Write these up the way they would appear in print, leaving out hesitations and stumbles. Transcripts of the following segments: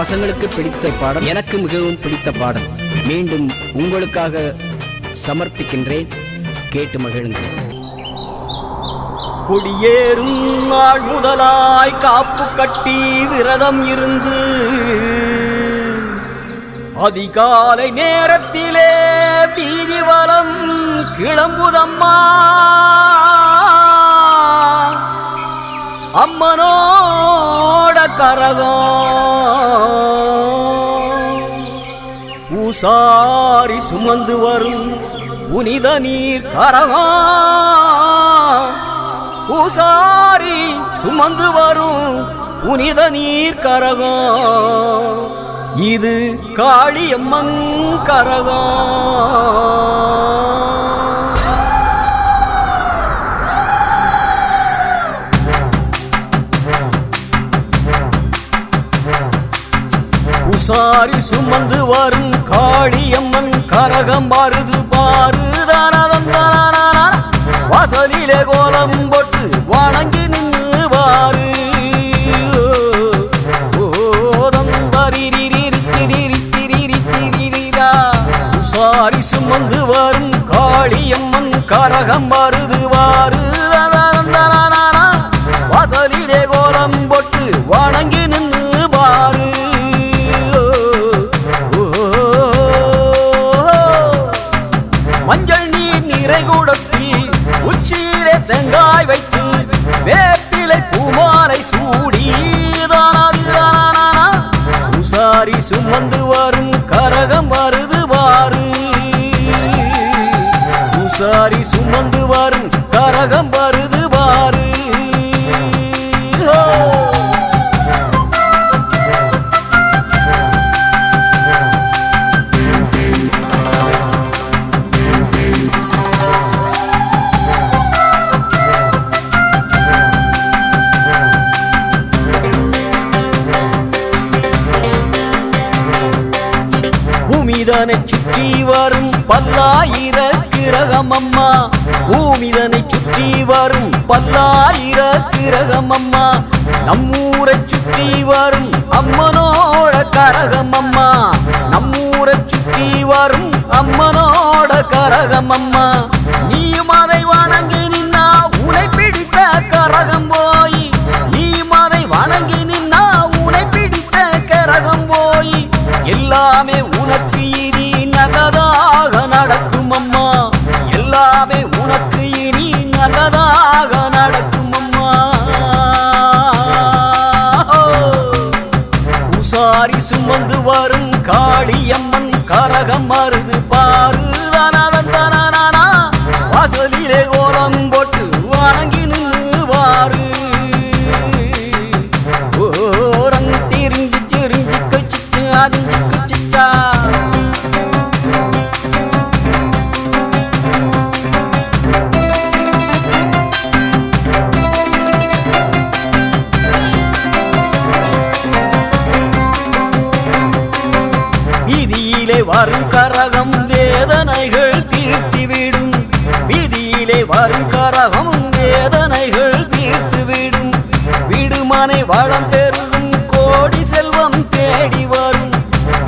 பசங்களுக்கு பிடித்த பாடல், எனக்கு மிகவும் பிடித்த பாடல் மீண்டும் உங்களுக்காக சமர்ப்பிக்கின்றேன். கேட்டு மகிழுங்கள். கொடியேறும் நாள் முதலாய் காப்பு கட்டி விரதம் இருந்து அதிகாலை நேரத்திலே வீதி வலம் கிளம்புதம்மா அம்மனோட கரகம் ஊசாரி சுமந்து வரும் புனித நீர் கரகம் ஊசாரி சுமந்து வரும் புனித நீர் கரகம் இது காளியம்மன் கரகம். உசாரி சுமந்து வரும் காளியம்மன் கரகம் பாருது பாருதான வாசலிலே கோலம் போட்டு வணங்கி நின்று பாரு உசாரி சுமந்து வரும் காளியம்மன் கரகம் பாருது பாருதான வாசலிலே கோலம் போட்டு வணங்கி நின்று பாரு மஞ்சள் நீர் நிறைகுடத்தில் உச்சியிலே தேங்காய் வைத்து வேப்பிலை பூமாலை சூடி உசாரி சுமந்து வரும் கரகம் வருது பாரு உசாரி சுமந்து வரும் கரகம் வருது பாரு. பூமிதனை சுற்றி வரும் பல்லாயிர கிரகமம்மா பூமிதனை சுற்றி வரும் பல்லாயிர கிரகமம்மா நம்மூரை சுற்றி வரும் அம்மனோட கரகமம்மா நம்மூரை சுற்றி வரும் அம்மனோட கரகமம்மா நீயும் அதை வணங்கி நின்னா உனை பிடித்த கரகம் போய் நீயும் அதை வணங்கி நின்னா உனை பிடித்த கரகம் போய் எல்லாமே உனக்கு இனி நல்லதாக நடக்கும் அம்மா எல்லாமே உனக்கு இனி நல்லதாக நடக்கும் அம்மா. உசாரி சுமந்து வரும் காளியம்மன் கரகம் மருது பாருதான வாசலிலே கோலம் போட்டு வணங்கி நின்று பாரு ஓரங் திரிஞ்சு சிரிஞ்சு கச்சிட்டு அதிஞ்சு கச்சிச்சா வீதியிலே வரும் கரகம் வேதனைகள் தீர்த்திவிடும் வீதியிலே வரும் கரகம் வேதனைகள் தீர்த்துவிடும் விடுமனை வளம் பெருகும் கோடி செல்வம் தேடி வரும்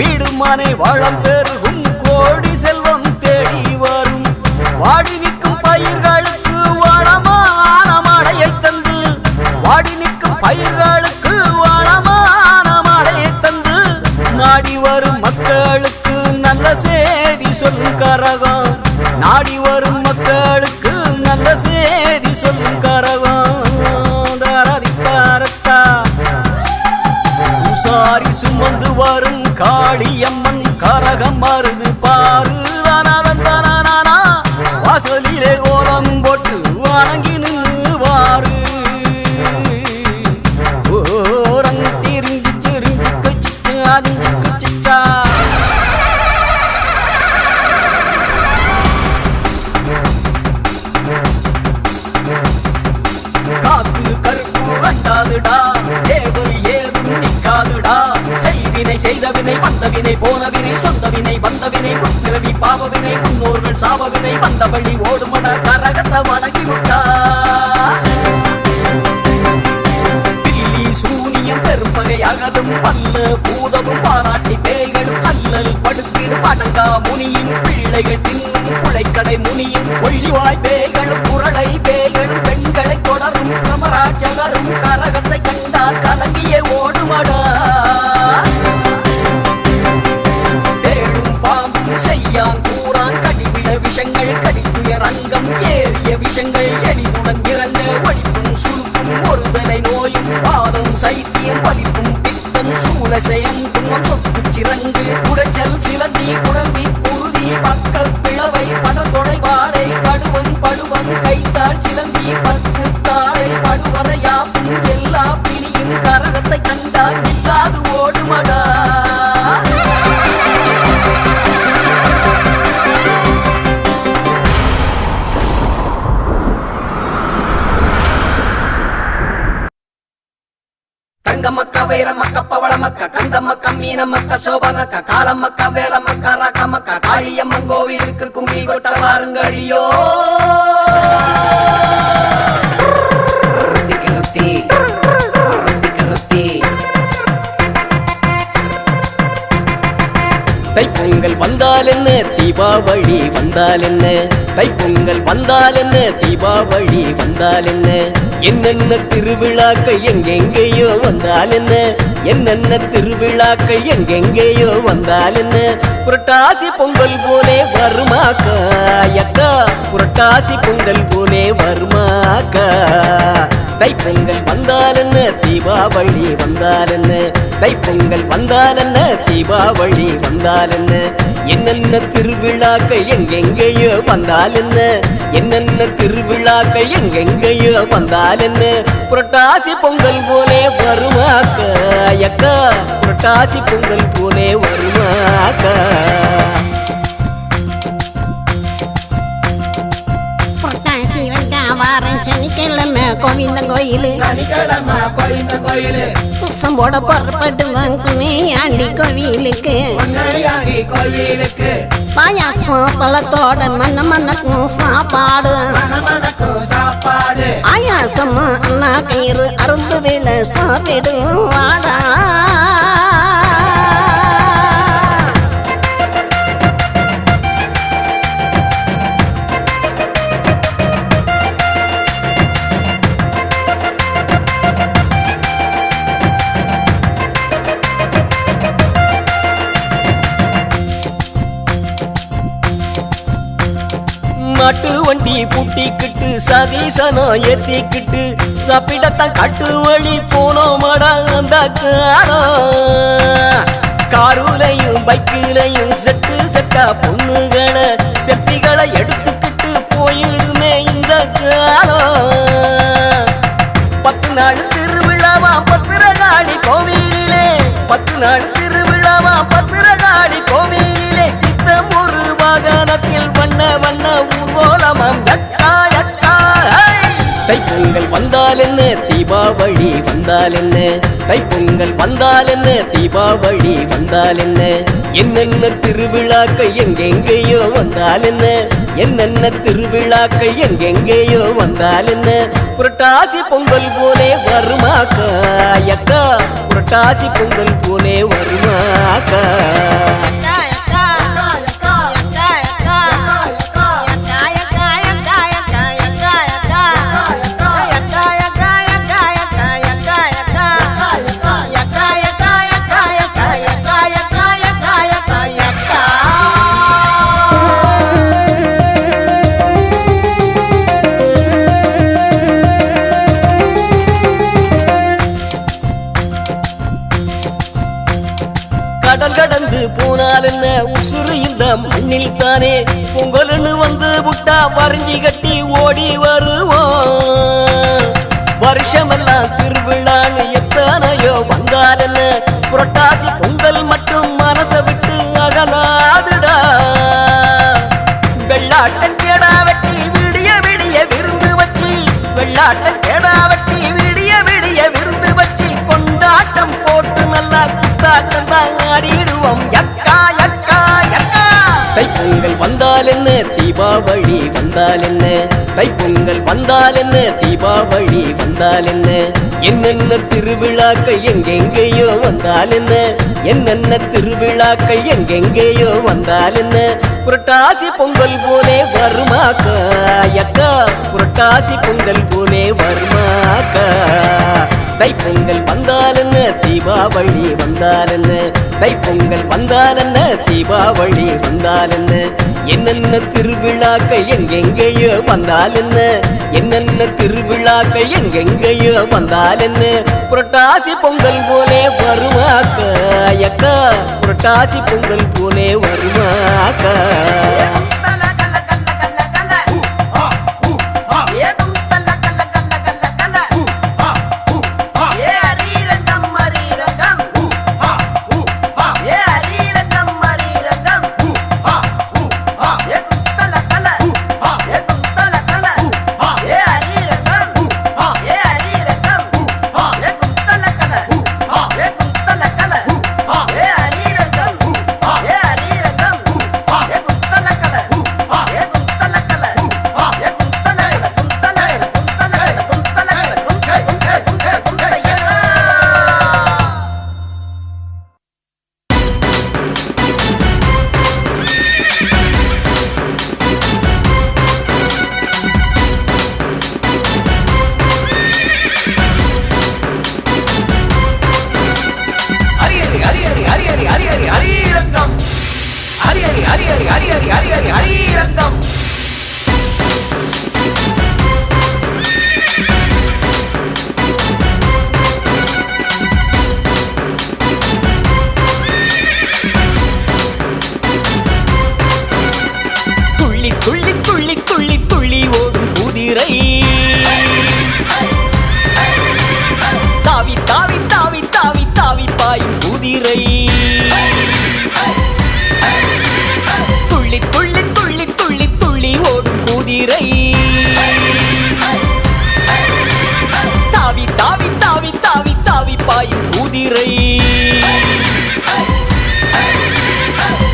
விடுமனை வளம் பெருகும் கோடி செல்வம் தேடி வரும் வாடி நிற்கும் பயிர்களுக்கு வளமான மழையை தந்து வாடி நிற்கும் பயிர்களுக்கு வளமான மழையை தந்து நாடி வரும் மக்களுக்கு நல்ல செய்தி சொல்லும் கரகம் நாடி வரும் மக்களுக்கு நல்ல செய்தி சொல்லும் கரகம் உசாரி சுமந்து வரும் காளியம்மன் கரகம் மருது பாருதான வாசலிலே கோலம் போட்டு வணங்கி நின்று பாரு ஓரங் திரிஞ்சு சிரிஞ்சு கச்சிட்டு அதிஞ்சு கச்சிச்சா காத்து கருப்பு கண்டாதுடா தேவல் ஏதும் நிற்காதுடா செய்வினை செய்தவினை வந்தவினை போனவினை சொந்தவினை வந்தவினை முற்பிறவி பாவவினை முன்னோர்கள் சாபவினை வந்த வழி ஓடுமட கரகத்தை வணங்கி விட்டா பில்லி சூனியம் பெரும்பகை அகதும் பல்ல பூதமும் அடங்கா முனியின் பிள்ளைகள் தின்னும் குழைக்கடை முனியின் கொள்ளிவாய் பேய்களும் குரடை பேய்களும் பெண்களை தொடரும் பிரமராட்சகரும் கரகத்தை கண்டால் கலங்கியே ஓடுமடா. தேடும் பாம்பும் செய்யான் கூறான் கடிவிட விஷங்கள் கடித்துயர் அங்கம் ஏறிய விஷங்கள் எளிதுடன் இறங்க ஒழிப்பும் சுருக்கும் ஒருதலை நோயும் பாதம் சைத்தியம் பலிப்பும் பித்தம் சூலசயம் துன்பம் சொத்து சிறங்கு குடைச்சல் சிலந்தி குழம்பி புழுதி பக்க பிளவை படத்தொடை வாழை கடுவன் படுவன் கைத்தாள் சிலந்தி பத்து தாழை படுவரையாப்பும் எல்லா பிணியும் கரகத்தை கண்டால் இல்லாது ஓடுமடா. தங்கமக்க வைரமக்க பவளமக்க கந்தமக்க மீனமக்க சோபனக்க காலமக்க வேலமக்க ராக்கமக்க காளியம்மன் கோவிலுக்கு கும்பி கொட்ட வாருங்கடியோ. தைப்பொங்கல் வந்தால் என்ன தீபாவளி வந்தால் என்ன, தைப்பொங்கல் வந்தால் என்ன தீபாவளி வந்தால் என்ன, என்னென்ன திருவிழாக்கள் எங்கெங்கேயோ வந்தால் என்ன, என்னென்ன திருவிழாக்கள் எங்கெங்கேயோ வந்தால் என்ன, புரட்டாசி பொங்கல் போலே வருமாக்கா அக்கா, புரட்டாசி பொங்கல் போலே வருமாக்கா. தைப்பொங்கல் வந்தால் என்ன தீபாவளி வந்தால் என்ன, தைப்பொங்கல் வந்தால் என்ன தீபாவளி வந்தால் என்ன, என்னென்ன திருவிழாக்கள் எங்கெங்கேயோ வந்தால் என்ன, என்னென்ன திருவிழாக்கள் எங்கெங்கேயோ வந்தால் என்ன, புரட்டாசி பொங்கல் போலே வருமாக்கா அக்கா, புரட்டாசி பொங்கல் போலே வருமாக்கா. சனிக்கிழமை கோவிந்த கோயிலு, சனிக்கிழமை கோவிந்த கோயிலு, புஷம் போட புறப்படுவாங்க ஆண்டி கோவிலுக்கு, கோயிலுக்கு பாயாசம் பழத்தோட மண்ண மண்ணக்கும் சாப்பாடு, சாப்பாடு ஆயாசம் அண்ணா கயிறு அருந்து விழ சாப்பிடும் வாடா. மாட்டு வண்டி பூட்டிக்கிட்டு சதீசனோ ஏத்திக்கிட்டு சாப்பிடத்தான் காட்டு வழி போனோமடா அந்த காருலையும் பைக்கிலையும் செட்டு செட்டா பொண்ணுகளை செல்ஃபிகளை எடுத்துக்கிட்டு போயிடுமே இந்த காலம். 10 நாள் திருவிழாவா பத்திரகாளி கோவிலிலே, 10 நாள் திருவிழாவா பத்திரகாளி கோவிலிலே, நித்தம் ஒரு வாகனத்தில் வண்ண வண்ண ஊர்வலமாம் அக்கா அக்கா. தைப்பொங்கல் வந்தால் என்ன தீபாவளி வந்தால் என்ன, தைப்பொங்கல் வந்தால் என்ன தீபாவளி வந்தால் என்ன, என்னென்ன திருவிழாக்கள் எங்கெங்கேயோ வந்தால் என்ன, என்னென்ன திருவிழாக்கள் எங்கெங்கேயோ வந்தால் என்ன, புரட்டாசி பொங்கல் போலே வருமாக்கா அக்கா, புரட்டாசி பொங்கல் போலே வருமாக்கா. கடல் கடந்து போனால் என்ன உசுறு இந்த மண்ணில் தானே, பொங்கல்னு வந்து புட்டா வரைஞ்சி கட்டி ஓடி வருவோம். வருஷமெல்லாம் திருவிழான்னு எத்தனையோ வந்தால் என்ன, புரட்டாசி பொங்கல் மட்டும் மனசை விட்டு அகலாதுடா. வெள்ளாட்டன் கேடா வெட்டி விடிய விடிய விருந்து வச்சு, வெள்ளாட்டன் கேடா வெட்டி விடிய விடிய விருந்து வச்சு, கொண்டாட்டம் போட்டு நல்லா குத்தாட்டம் தான் ஆடிடுவோம் அக்கா அக்கா அக்கா. தைப்பொங்கல் தைப்பொங்கல் வந்தால் என்ன தீபாவளி வந்தால் என்ன தைப்பொங்கல் வந்தால் என்ன தீபாவளி வந்தால் என்ன என்னென்ன திருவிழாக்கள் எங்கெங்கேயோ வந்தால் என்ன என்னென்ன திருவிழாக்கள் எங்கெங்கேயோ வந்தால் என்ன புரட்டாசி பொங்கல் போலே வருமாக்கா அக்கா புரட்டாசி பொங்கல் போலே வருமாக்கா தைப்பொங்கல் வந்தால் என்ன தீபாவளி வந்தால் என்ன தைப்பொங்கல் வந்தால் என்ன தீபாவளி வந்தால் என்ன என்னென்ன திருவிழாக்கள் எங்கெங்கேயோ வந்தால் என்ன என்னென்ன திருவிழாக்கள் எங்கெங்கேயோ வந்தால் என்ன புரட்டாசி பொங்கல் போலே வருமாக்கா அக்கா புரட்டாசி பொங்கல் போலே வருமாக்கா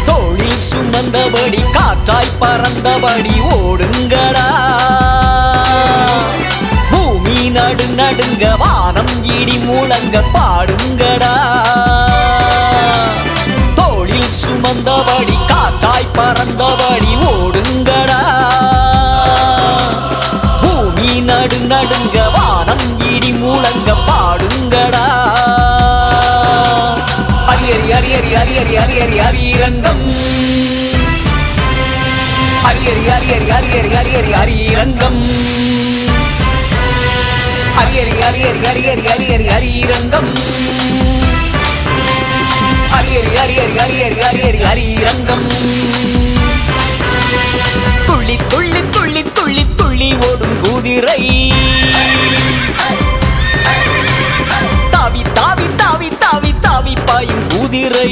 தோளில் சுமந்தபடி காற்றாய் பறந்தபடி ஓடுங்கடா பூமி நடு நடுங்க வானம் இடி முழங்க பாடுங்கடா தோளில் சுமந்தபடி காற்றாய் பறந்தபடி ஓடுங்கடா பூமி நடு நடுங்க வானம் இடி முழங்க பாடுங்கடா ஹரி ஹரி ஹரி ஹரி ஹரி ஹரி ஹரிரங்கம் ஹரி ஹரி ஹரி ஹரி ஹரி ஹரி ஹரி ஹரி ஹரிரங்கம் ஹரி ஹரி ஹரி ஹரி ஹரி ஹரி ஹரி ஹரி ஹரிரங்கம் ஹரி ஹரி ஹரி ஹரி ஹரி ஹரி ஹரி ஹரி ஹரிரங்கம் துள்ளி துள்ளி துள்ளி துள்ளி துள்ளி ஓடும் குதிரை தாவி தாவி தாவி தாவி தாவி பாயும் குதிரை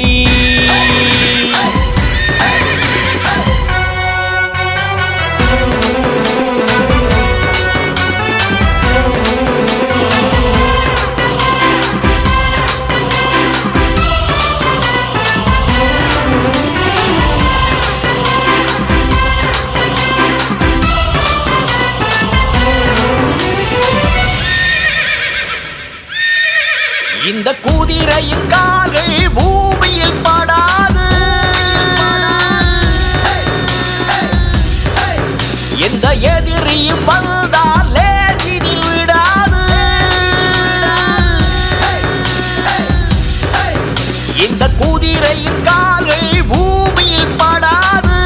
இந்த குதிரையின் கால்கள் பூமியில் படாது எந்த எதிரியும் வந்தால் லேசினில் விடாது இந்த குதிரையின் கால்கள் பூமியில் படாது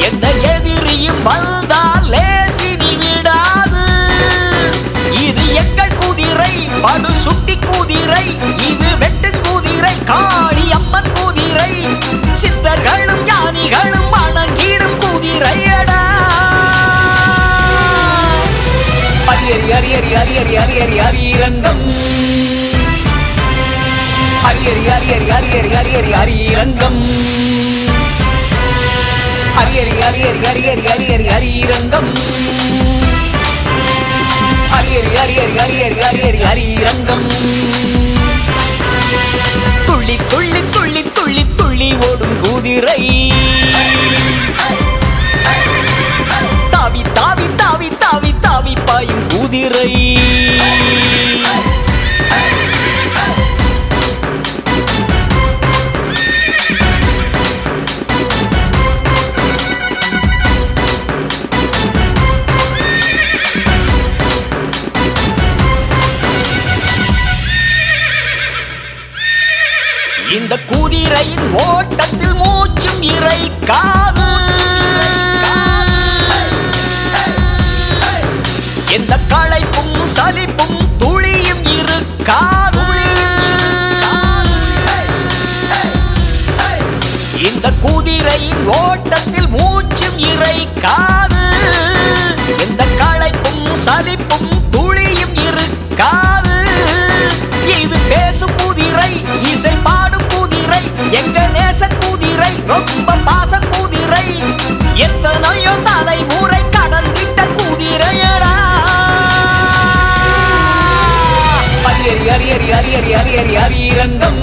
எந்த எதிரியும் வந்தால் லேசினில் விடாது இது எங்கள் குதிரை படு சுட்டி குதிரை இது வெட்டு குதிரை காளி அம்மன் குதிரை சித்தர்களும் ஞானிகளும் வணங்கிடும் குதிரையடா ஹரி ஹரி ஹரி ஹரி ஹரி ஹரி ஹரி ஹரிரங்கம் ஹரி ஹரி ஹரி ஹரி ஹரி ஹரி ஹரி ஹரி ஹரிரங்கம் ஹரி ஹரி ஹரி ஹரி ஹரி ஹரி ஹரி ஹரி ஹரிரங்கம் ஹரி ஹரி ஹரி ஹரி ஹரி ஹரி ஹரி ஹரி ஹரிரங்கம் துள்ளி துள்ளி துள்ளி துள்ளி துள்ளி ஓடும் குதிரை குதிரையின் ஓட்டத்தில் மூச்சும் இறைக்காது எந்த களைப்பும் சலிப்பும் துளியும் இருக்காது இந்த குதிரையின் ஓட்டத்தில் மூச்சும் இறைக்காது எந்த களைப்பும் சலிப்பும் துளியும் இருக்காது இது பேசும் குதிரை இசை பாடும் குதிரை எங்க நேச குதிரை ரொம்ப பாச குதிரை எத்தனையோ தலைமுறை கடந்திட்ட குதிரையடா அரியரி அரியரி அரியரி அரியரி அரியரங்கம்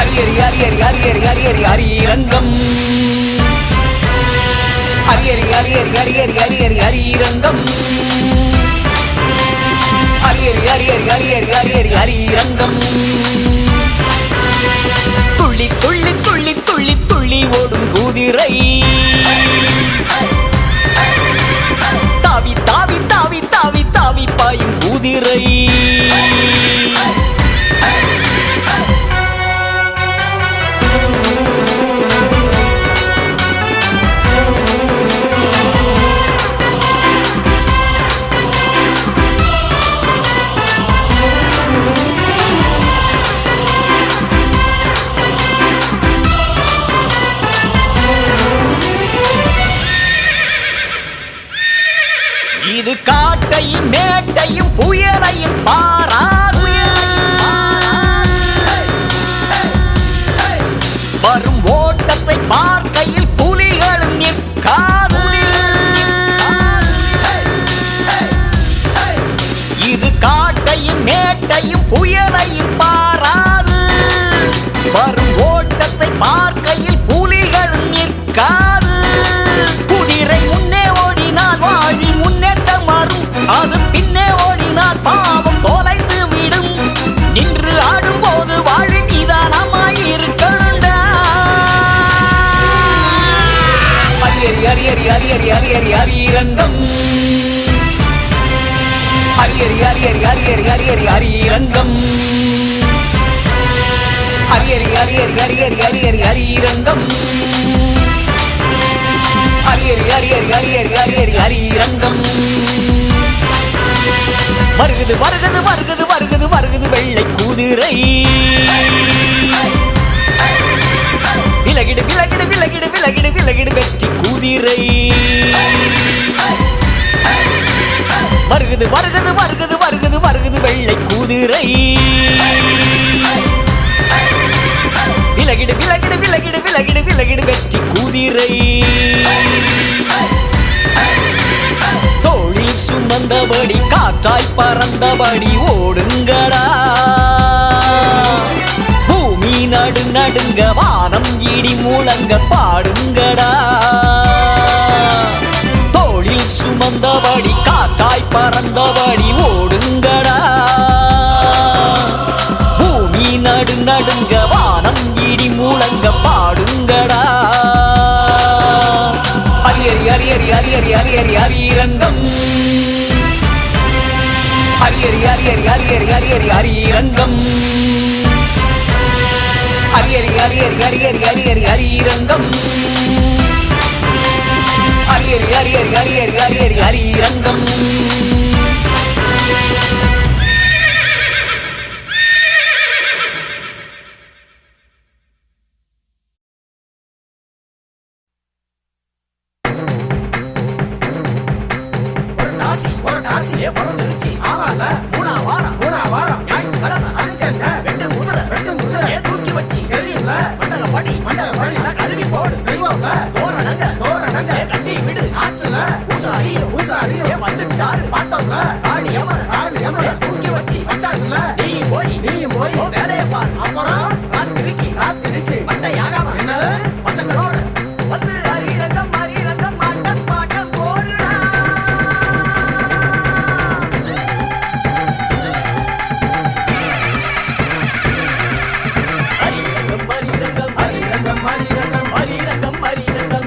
அரியரி அரியரி அரியரி அரியரி அரியரங்கம் அரியரி அரியரி அரியரி அரியரி அரியரங்கம் அரியரி அரியரி அரியரி அரியரி அரியரங்கம் துள்ளி துள்ளி துள்ளி துள்ளி துள்ளி ஓடும் குதிரை தாவி தாவி தாவி தாவி தாவி பாயும் குதிரை இது காட்டையும் மேட்டையும் புயலையும் பாராது வரும் ஓட்டத்தை பார்க்கையில் புலிகளும் நிற்காது இது காட்டையும் மேட்டையும் புயலையும் பாராது வரும் ஓட்டத்தை பார்க்கையில் புலிகளும் நிற்காது குதிரை முன்னே ஓடினால் வாழி முன்னேற்றம் வரும் அது பின்னே ஓடினால் பாவம் தொலைந்து விடும் நின்று ஆடும்போது வாழி நிதானமாயிருக்கணுண்டா அரியரி அரியரி அரியரி அரியரி அரியரங்கம் அரியரி அரியரி அரியரி அரியரி அரியரங்கம் அரியரி அரியரி அரியரி அரியரி அரியரங்கம் அரியரி அரியரி அரியரி அரியரி அரியரங்கம் வருகுது வருகுது வருகுது வருகுது வருகுது வெள்ளை குதிரை விலகிடு விலகிடு விலகிடு விலகிடு விலகிடு வெற்றி குதிரை வருகுது வருகுது வருகுது வருகுது வருகுது வெள்ளை குதிரை விலகிடு விலகிடு விலகிடு விலகிடு விலகிடு வெற்றி குதிரை தோளில் சுமந்தபடி காற்றாய் பறந்தபடி ஓடுங்கடா பூமி நடு நடுங்க வானம் இடி முழங்க பாடுங்கடா தோளில் சுமந்தபடி காற்றாய் பறந்தபடி ஓடுங்கடா பூமி நடு நடுங்க வானம் இடி முழங்க பாடுங்கடா அரியரி அரியரி அரியரி அரியரி அரியரங்கம் அரியரி அரியரி அரியரி அரியரி அரியரங்கம் அரியரி அரியரி அரியரி அரியரி அரியரங்கம் அரியரி அரியரி அரியரி அரியரி அரியரங்கம் Hariranam, Hariranam, Hariranam, Hariranam, Hariranam.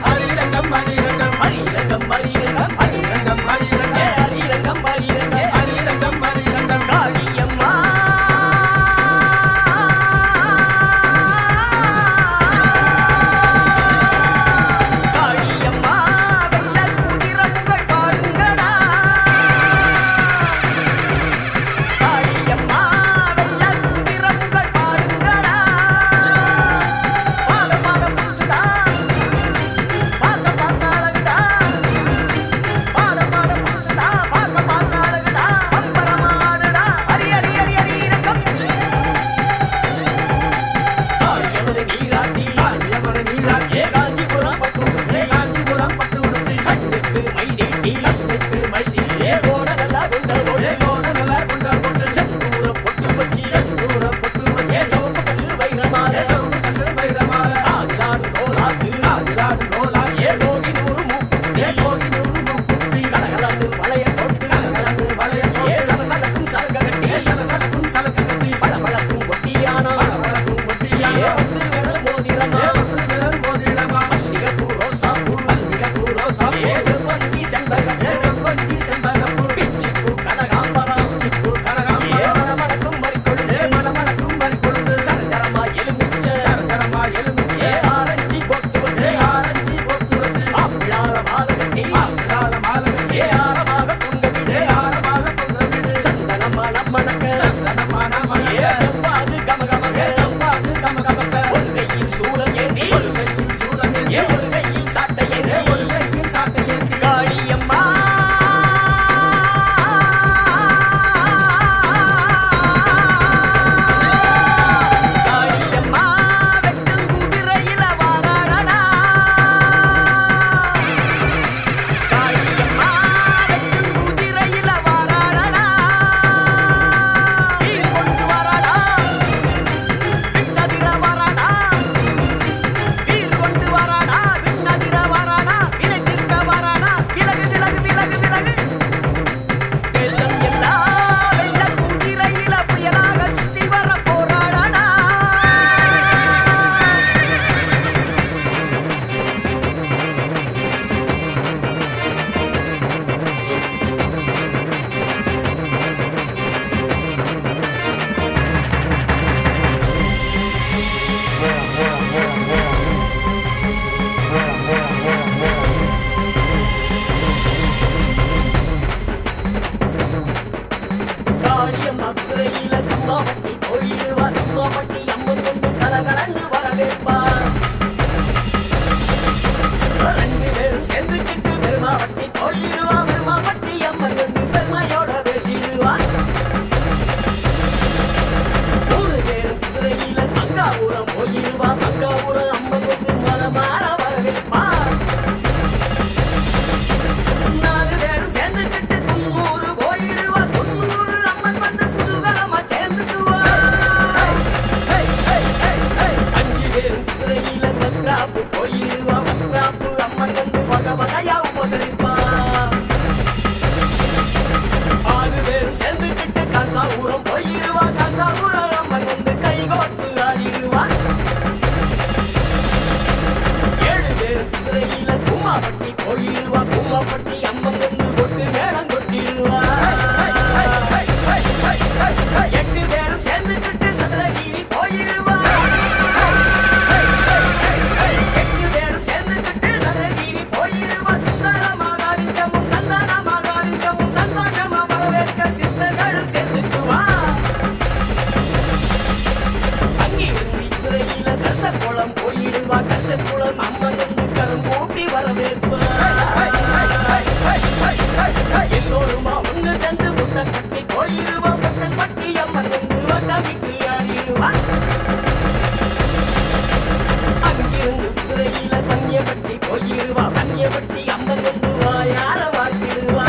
போயிடுவா மண்ணிய வெட்டி அம்மன் கொண்டுவா யார வாழ்த்திடுவா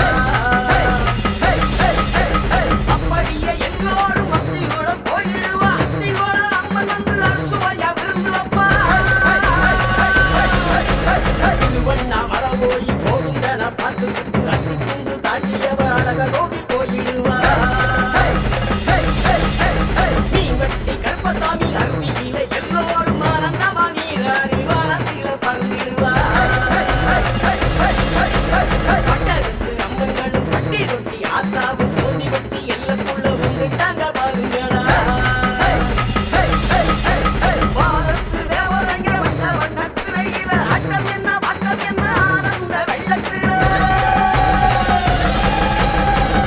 அப்படியே எல்லோரும் அத்திகுளம் போயிடுவா அத்திகுளம் அம்மன் வந்து அரசுவையா விருந்து அப்பா திருவண்ணா மர போய் போகுங்க நான் பார்த்து அத்தி கொண்டு தாண்டியவ அழக கோவி போயிடுவா நீ வெட்டி கருப்பசாமி அருவியில எல்லோரும் ஆனந்தமா நீராடி வானத்தில பறந்திடுவா பட்டருக்கு அம்மன்களும் பட்டி ரொட்டி ஆத்தாவு சோதி வெட்டி எல்லக்குள்ள வந்துட்டாங்க பாருங்களா வாரத்து தேவரங்க வண்ண வண்ண குதிரையில ஆட்டம் என்ன ஆனந்த வெள்ளத்தில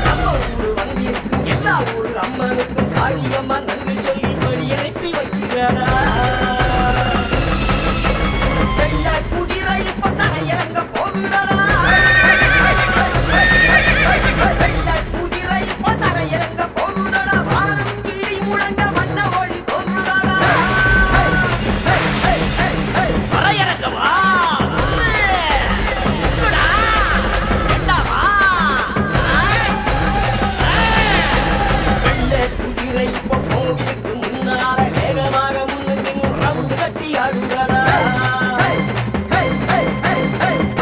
நம்ம ஊரு வந்திருக்கும் எல்லா ஊரு அம்மனுக்கும் காளியம்மா நன்றி சொல்லி படி அனுப்பி வைக்கிறாடா வெள்ள குதிரை இப்ப தரையிறங்க போகுதடா வெள்ள குதிரை இப்ப தரையிறங்க போகுதடா வானம் கீழி முழங்க வண்ண ஒளி தோன்றுதடா தரையிறங்கவா சொல்லு சொல்லுடா என்னவா வெள்ள குதிரை இப்ப கோவிலுக்கு முன்னால வேகமாக முன்னுக்கு ரவுண்டு கட்டி ஆடுதடா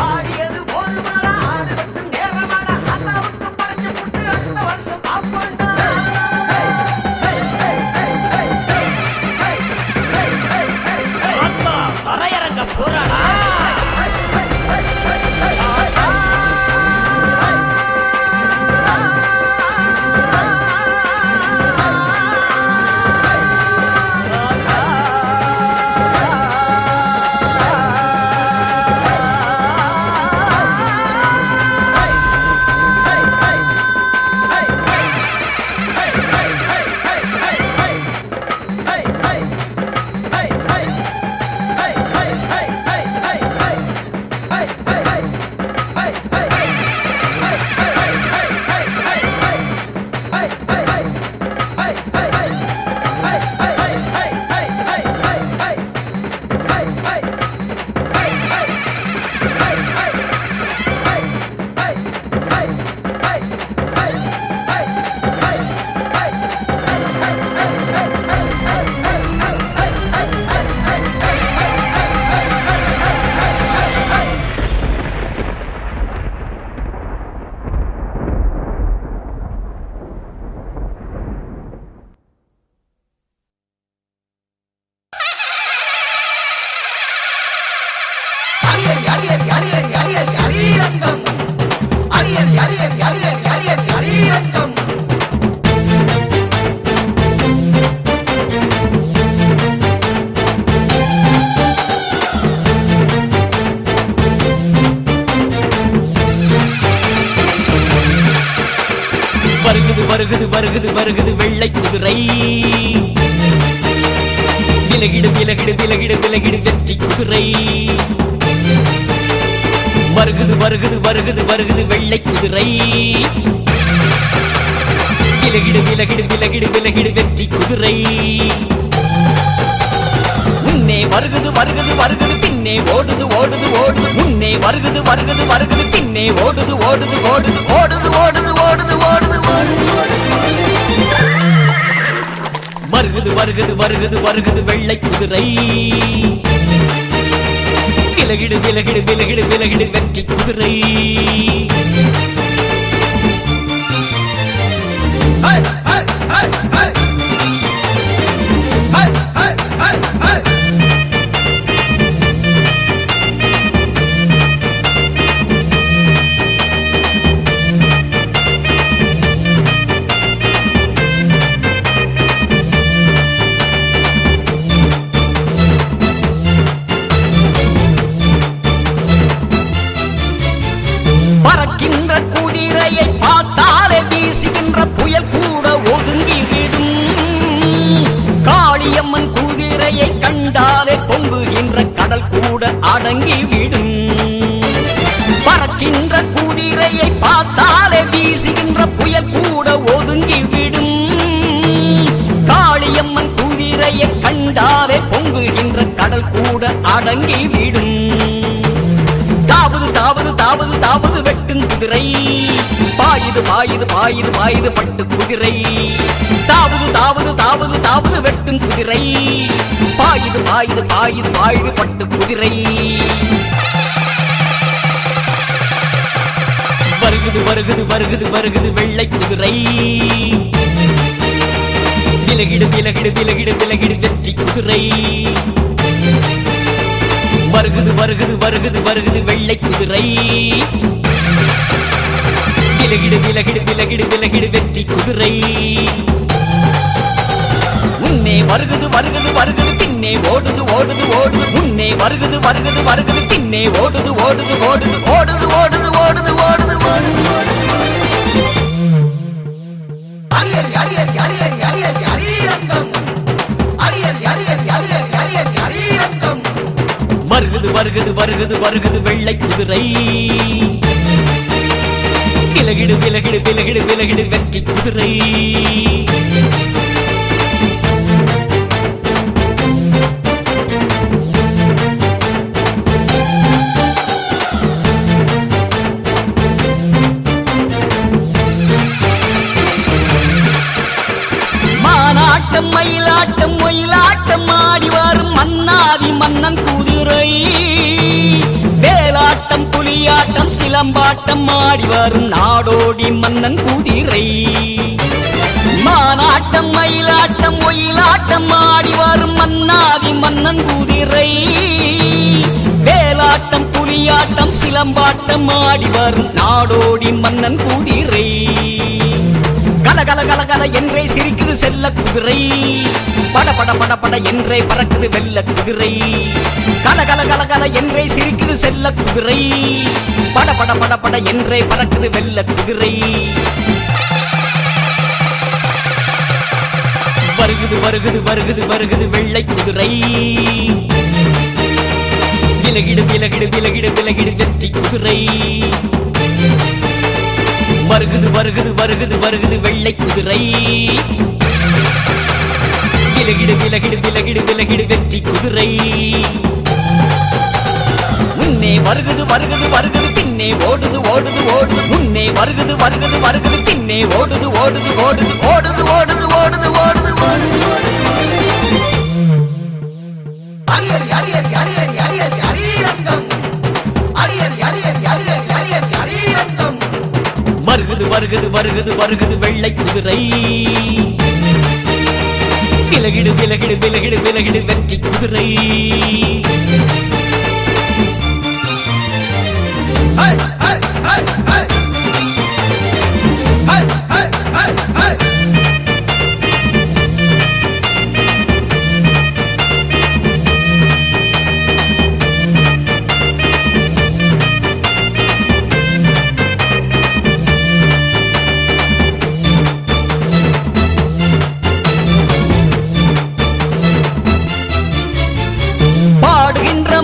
ஆடியது போதுமாடா ஆடு வெட்டும் நேரமாடா அத்தாவுக்கு படைச்சு புட்டு அடுத்த வருஷம் பாப்போண்டா அத்தா தரையிறங்க போறாடா வருகுது வெள்ளை குதிரை விலகிடு வெற்றி குதிரை வருகுது வெள்ளை குதிரை விலகிடு வெற்றி குதிரை முன்னே வருகுது பின்னே ஓடுது முன்னே வருகுது பின்னே ஓடுது வருகுது வெள்ளை குதிரை விலகிடு வெற்றி குதிரை அடங்கிவிடும். பறக்கின்ற குதிரையை பார்த்தாலே வீசுகின்ற புயல் கூட ஒதுங்கிவிடும். காளியம்மன் குதிரையை கண்டாலே பொங்குகின்ற கடல் கூட அடங்கிவிடும். தாவுது வெட்டும் குதிரை பாயுது பாயுது பாயுது பாயுது பட்டு குதிரை தாவுது தாவுது தாவுது தாவுது வெட்டும் குதிரை பாயுது பாயுது பாயுது பாயுது பட்டு குதிரை வருகுது வருகுது வருகுது வருகுது வெள்ளை குதிரை விலகிடு விலகிடு விலகிடு விலகிடு வெற்றி குதிரை வருகுது வருகுது வருகுது வருகுது வெள்ளை குதிரை விலகிடு விலகிடு விலகிடு விலகிடு வெற்றி குதிரை முன்னே வருகுது வருகுது வருகுது பின்னே ஓடுது ஓடுது ஓடுது முன்னே வருகுது வருகுது வருகுது பின்னே ஓடுது ஓடுது ஓடுது ஓடுது ஓடுது ஓடுது ஓடுது ஓடுது அரியரி அரியரி அரியரி அரியரி அரியரங்கம் அரியரி அரியரி அரியரி அரியரி அரியரங்கம் வருகுது வருகுது வருகுது வருகுது வெள்ளை குதிரை விலகிடு விலகிடு விலகிடு விலகிடு வெற்றி குதிரை மானாட்டம் மயிலாட்டம் மயிலாட்டம் ஆடி வரும் மன்னாதி மன்னன் குதிரை வேலாட்டம் புலியாட்டம் சிலம்பாட்டம் ஆடி வரும் நாடோடி மன்னன் குதிரை மானாட்டம் மயிலாட்டம் ஒயிலாட்டம் ஆடி வரும் மன்னாதி மன்னன் குதிரை வேலாட்டம் புலியாட்டம் சிலம்பாட்டம் ஆடி வரும் நாடோடி மன்னன் குதிரை கல கல கல கல என்றே சிரிக்குது செல்ல குதிரை பட பட பட பட என்றே பறக்குது வெள்ள குதிரை கல கல கல கல என்றே சிரிக்குது செல்ல குதிரை பட பட பட பட என்றே பறக்குது வெள்ள குதிரை வருகுது வருகுது வருகுது வருகுது வெள்ளை குதிரை விலகிடு விலகிடு விலகிடு விலகிடு வெற்றி குதிரை வருகுது வருகுது வருகுது வருகுது வெள்ளை குதிரை விலகிடு விலகிடு விலகிடு விலகிடு வெற்றி குதிரை முன்னே வருகுது வருகுது வருகுது பின்னே ஓடுது ஓடுது ஓடுது முன்னே வருகுது வருகுது வருகுது பின்னே ஓடுது ஓடுது ஓடுது ஓடுது ஓடுது ஓடுது ஓடுது ஓடுது அரியரி அரியரி அரியரி அரியரி அரியரங்கம் அரியரி அரியரி அரியரி அரியரி அரியரங்கம் வருகுது வருகுது வருகுது வருகுது வெள்ளை குதிரை விலகிடு விலகிடு விலகிடு விலகிடு வெற்றி குதிரை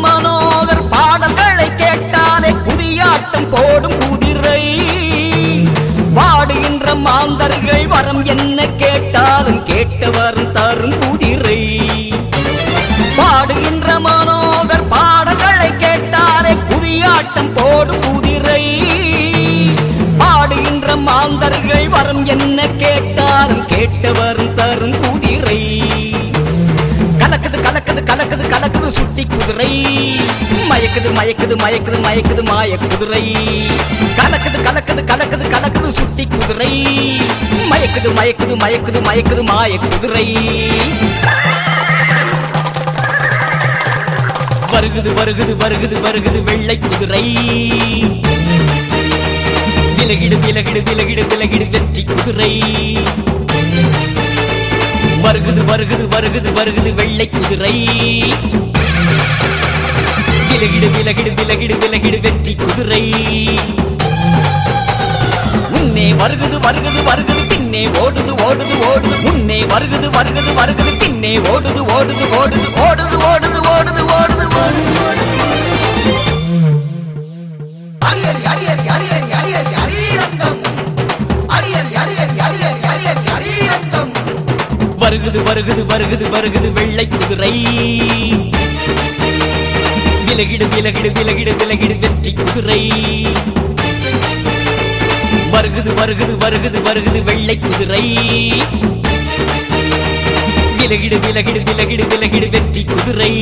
மனோகர் பாடல்களை கேட்டாலே குதியாட்டம் போடும் குதிரை வாடுகின்ற மாந்தர்கள் வரம் என்ன கேட்டாலும் கேட்டவரும் தரும் குதிரை பாடுகின்ற மனோகர் பாடல்களை கேட்டாலே குதியாட்டம் போடும் குதிரை பாடுகின்ற மாந்தர்கள் வரம் என்ன கேட்டாலும் கேட்டவரும் தரும் குதிரை கலக்குது கலக்குது கலக்குது கலக்குது சுட்டி குதிரை மயக்குது மயக்குது மயக்குது மயக்குது மாய குதிரை கலக்குது கலக்குது கலக்குது கலக்குது சுட்டி குதிரை மயக்குது மயக்குது மயக்குது மயக்குது மாய குதிரை வருகுது வருகுது வருகுது வருகுது வெள்ளை குதிரை விலகிடு விலகிடு விலகிடு விலகிடு வெற்றி குதிரை வருகுது வருகுது வருகுது வருகுது வெள்ளை குதிரை விலகிடு விலகிடு விலகிடு விலகிடு வெற்றி குதிரை முன்னே வருகுது வருகுது வருகுது பின்னே ஓடுது ஓடுது ஓடுது முன்னே வருகுது வருகுது வருகுது பின்னே ஓடுது ஓடுது ஓடுது ஓடுது ஓடுது ஓடுது ஓடுது ஓடுது அரியரி அரியரி அரியரி அரியரி அரியரங்கம் அரியரி அரியரி அரியரி அரியரி அரியரங்கம் வருகுது வருகுது வருகுது வருகுது வெள்ளை குதிரை விலகிடு விலகிடு விலகிடு விலகிடு வெற்றி குதிரை வருகுது வருகுது வருகுது வருகுது வெள்ளை குதிரை விலகிடு விலகிடு விலகிடு விலகிடு வெற்றி குதிரை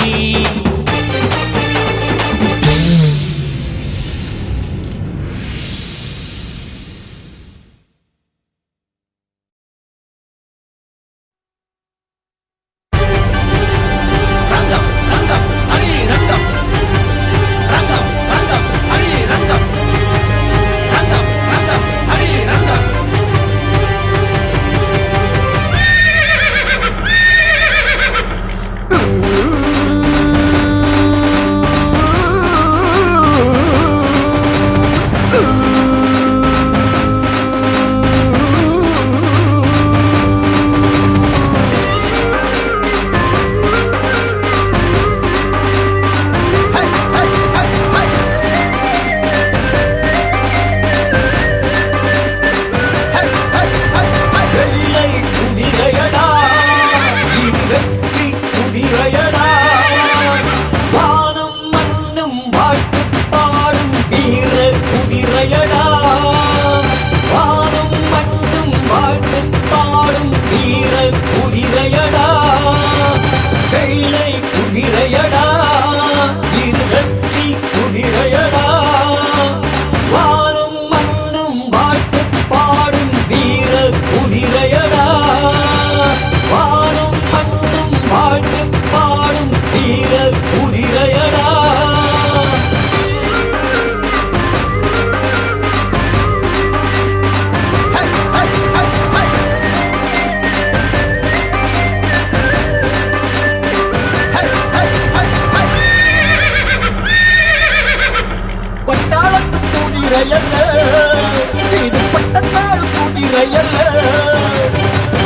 இது பட்டத்தாள் குதிரையல்ல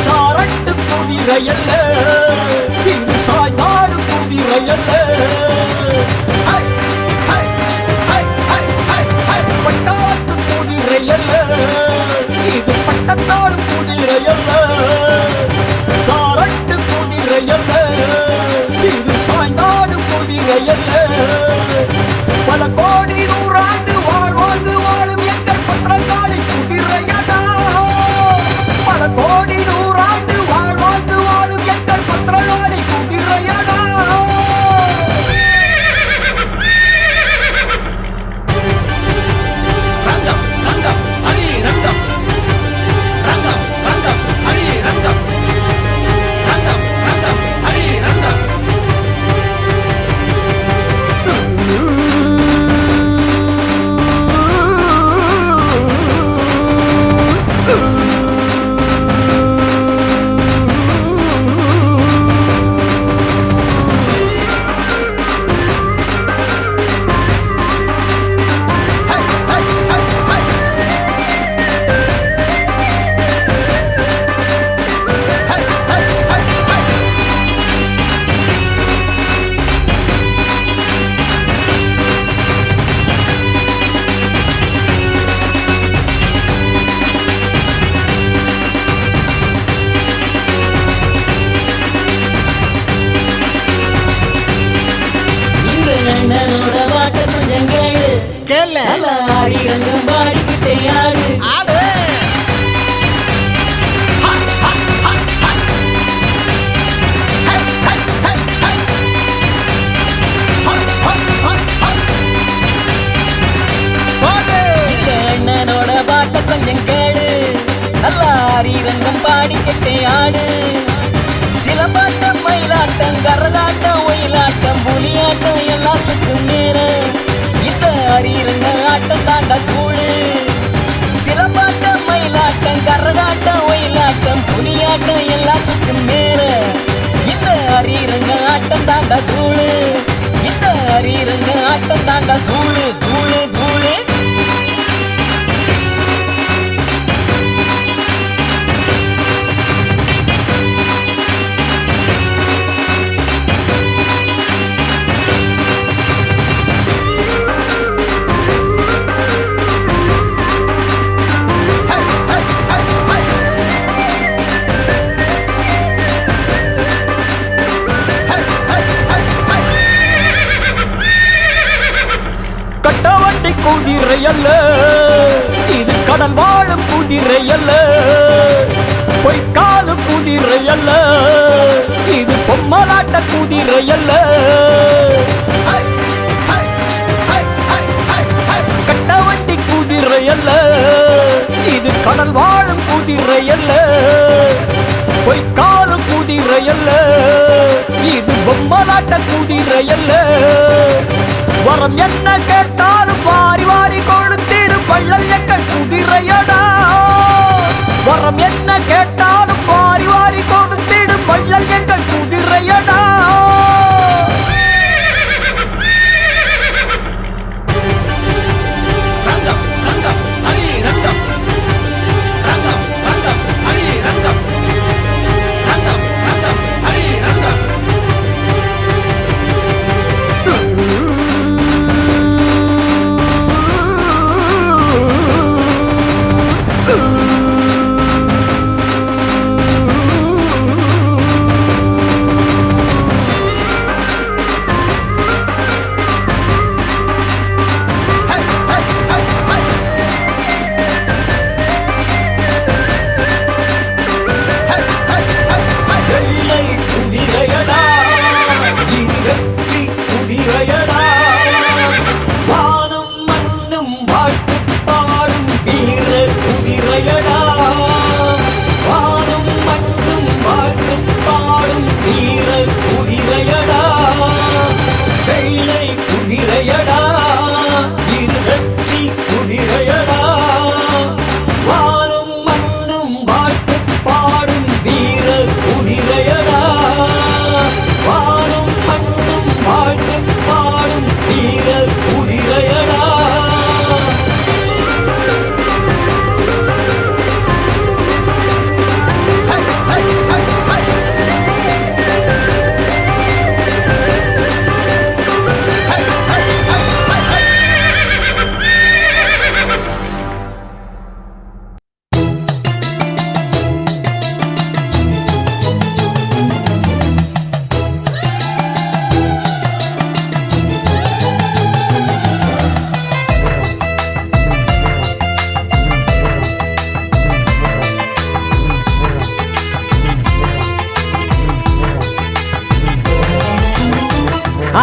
சாரட்டு குதிரையல்ல இது சாய்நாடு குதிரையல்ல பட்டாத்து குதிரையல்ல இது பட்டத்தாள் குதிரையல்ல சாரட்டு குதிரையல்ல இது சாய்நாடு குதிரையல்ல பல கோடி நூறாண்டு வாழ்வாங்கு வாழும் எங்கள் பத்திரகாளி குதிரையடா பல கோடி நூறாண்டு வாழ்வாங்கு வாழும் எங்கள் பத்திரகாளி குதிரையடா ரங்கம் ரங்கம் ஹரி ரங்கம் ரங்கம் ரங்கம் ஹரி ரங்கம் ரங்கம் ரங்கம் ஹரி ரங்கம் ரங்கம் பாடிக்கிட்டே ஆடு ஆடு அண்ணனோட பாட்ட கொஞ்சம் கேடு நல்லா ரங்கம் பாடிக்கிட்டே ஆடு சிலம்பாட்டம் மயிலாட்டம் கரகாட்டம் ஒயிலாட்டம் புலியாட்டம் எல்லாத்துக்கும் நேர இந்த அரிரங்க ஆட்டம் தாண்டா கூழு சிலம்பாட்டம் மயிலாட்டம் கரகாட்டம் ஒயிலாட்டம் புலியாட்டம் எல்லாத்துக்கும் மேல இந்த அரிரங்க ஆட்டம் தாண்டா கூழு இந்த அரிரங்க ஆட்டம் தாண்டா கூழு கூழு கூழு வண்டி குதிரை அல்ல, இது கடல் வாழும் குதிரை அல்ல. பொய்க்காலு குதிரை அல்ல, இது பொம்மலாட்ட குதிரை அல்ல. கட்ட வண்டி குதிரை அல்ல, இது கடல் வாழும் குதிரை அல்ல. பொய்க்காலு குதிரை அல்ல, இது பொம்மலாட்ட குதிரை அல்ல. வரம் என்ன கேட்டாலும் வாரி வாரி கொளுத்திடும் வள்ளல் எங்கள் குதிரையடா. வரம் என்ன கேட்டாலும் வாரி வாரி கொடுத்திடும் வள்ளல் எங்கள் குதிரையடா.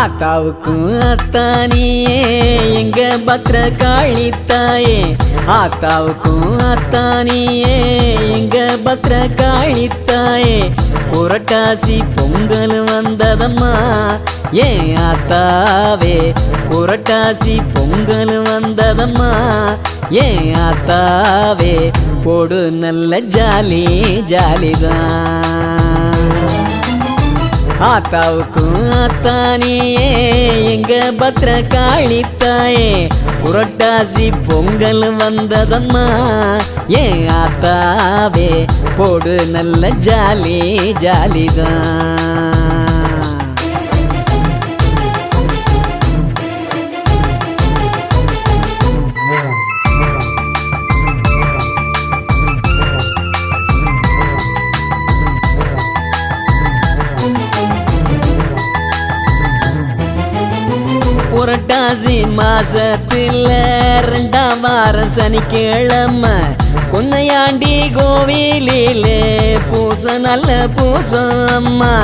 ஆத்தாவுக்கும் அத்தானியே எங்க பத்ரகாளி தாயே. ஆத்தாவுக்கும் அத்தானியே எங்க பத்ரகாளி தாயே. புரட்டாசி பொங்கல் வந்ததம்மா ஏன் ஆத்தாவே. புரட்டாசி பொங்கல் வந்ததம்மா ஏன் ஆத்தாவே. போடு நல்ல ஜாலி ஜாலிதான். ஆத்தாவுக்கும் அத்தானியே எங்க பத்ரகாளி தாயே. புரட்டாசி பொங்கல் வந்ததம்மா ஏன் ஆத்தாவே. போடு நல்ல ஜாலி ஜாலிதான். புரட்டாசி மாசத்துல 2ஆம் வாரம் சனிக்கிழமை கொன்னையாண்டி கோவிலிலே பூசம் நல்ல பூசம் அம்மா.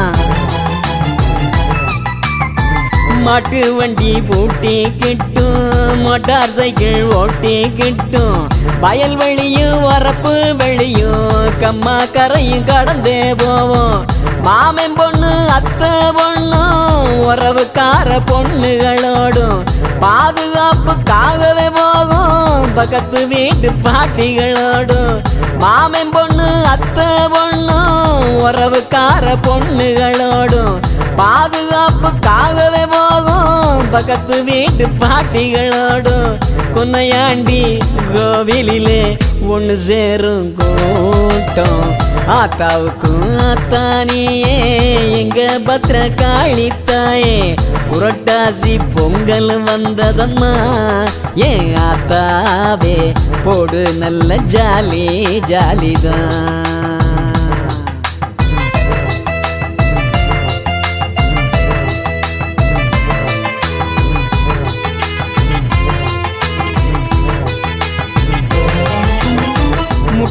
மாட்டு வண்டி பூட்டி கிட்டும், மோட்டார் சைக்கிள் ஓட்டி கிட்டும். வயல்வெளியும் வரப்பு வெளியும் கம்மா கரையும் கடந்தே போவோம். மாமன் பொண்ணு அத்தை பொண்ணும் உறவுக்கார பொண்ணுகளோடும் பாதுகாப்புக்காகவே போகும் பக்கத்து வீட்டு பாட்டிகளோடும். மாமன் பொண்ணு அத்தை பொண்ணும் உறவுக்கார பொண்ணுகளோடும் பாதுகாப்புக்காகவே போகும் பக்கத்து வீட்டு பாட்டிகளோடும். கொன்னையாண்டி கோவிலிலே ஒன்று சேரும் கூட்டம். ஆத்தாவுக்கும் அத்தானியே எங்க பத்ரகாளி தாயே. புரட்டாசி பொங்கல் வந்ததம்மா ஏன் ஆத்தாவே. போடு நல்ல ஜாலி ஜாலிதான்.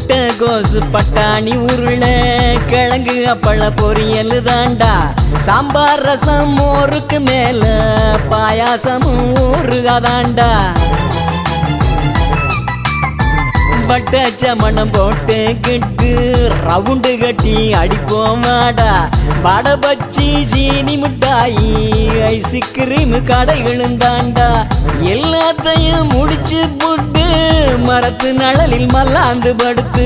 முட்டைகோசு பட்டாணி உருளை கிழங்கு அப்பள பொரியல் தாண்டா சாம்பார் ரசம் மோருக்கு மேல பாயாசமும் ஊறுகாதாண்டா பட்டச்ச மணம் போட்டு கிட்டு ரவுண்டு கட்டி அடிப்போம் வாடா வடை பச்சி சீனி மிட்டாயி ஐஸ்கிரீம் கடைகளும் தாண்டா எல்லாத்தையும் முடிச்சு புட்டு மரத்து நழலில் மல்லாந்து படுத்து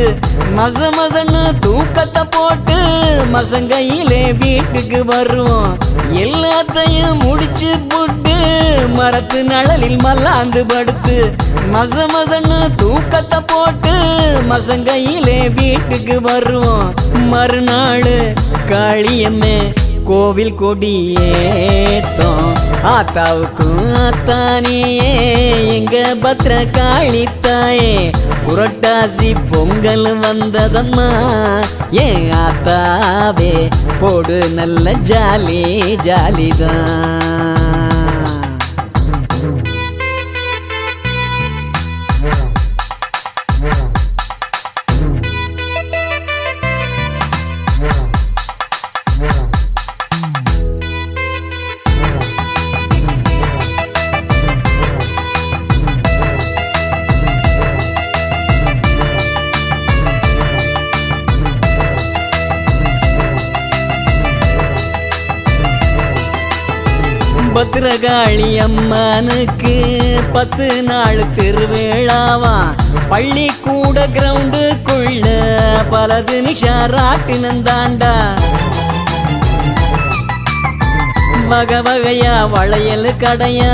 மசன்னு தூக்கத்தை போட்டு மசங்கையிலே வீட்டுக்கு வருவோம் எல்லாத்தையும் முடிச்சு புட்டு மரத்து நழலில் மல்லாந்து படுத்து மசன்னு தூக்கத்தை போட்டு மசங்கையிலே வீட்டுக்கு வருவோம் மறுநாள் காளியம்மே கோவில் கொடியேத்தோம் ஆத்தாவுக்கும் ஆத்தானியே எங்க பத்ர காளி தாயே புரட்டாசி பொங்கல் வந்ததம்மா ஏன் ஆத்தாவே போடு நல்ல ஜாலி ஜாலிதான் பத்ரகாளி அம்மனுக்கு 10 நாள் திருவிழாவா பள்ளிக்கூட கிரவுண்டுக்குள்ள பலது நிஷாராட்டினந்தாண்டா வகை வகையா வளையல் கடையா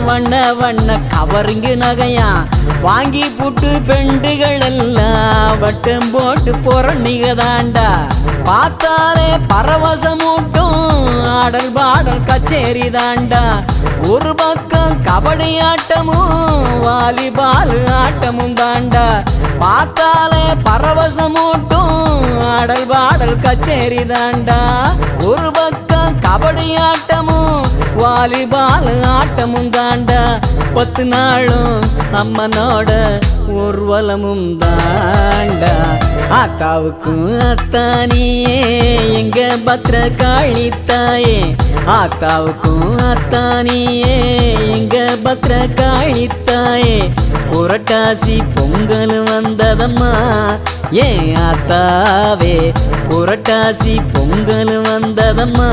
வண்ண வண்ண கவரிங்கு நகையா வாங்கி புட்டு பெண்டுகள் எல்லாம் வட்டம் போட்டு புறணிகதாண்டா பார்த்தாலே பரவசமூட்டும் ஆடல் பாடல் கச்சேரி தாண்டா ஒரு பக்கம் கபடி ஆட்டமும் வாலிபால் ஆட்டமும் தாண்டா பார்த்தாலே பரவசமூட்டும் ஆடல் பாடல் கச்சேரி தாண்டா ஒரு பக்கம் கபடி ஆட்டமும் வாலிபால் ஆட்டமும் தாண்டா 10 நாளும் அம்மனோட ஊர்வலமும் தாண்டா ஆத்தாவுக்கும் அத்தானியே எங்க பத்ர காளி தாயே ஆத்தாவுக்கும் அத்தானியே எங்க பத்ர காளி தாயே புரட்டாசி பொங்கல் வந்ததம்மா ஏன் ஆத்தாவே புரட்டாசி பொங்கல் வந்ததம்மா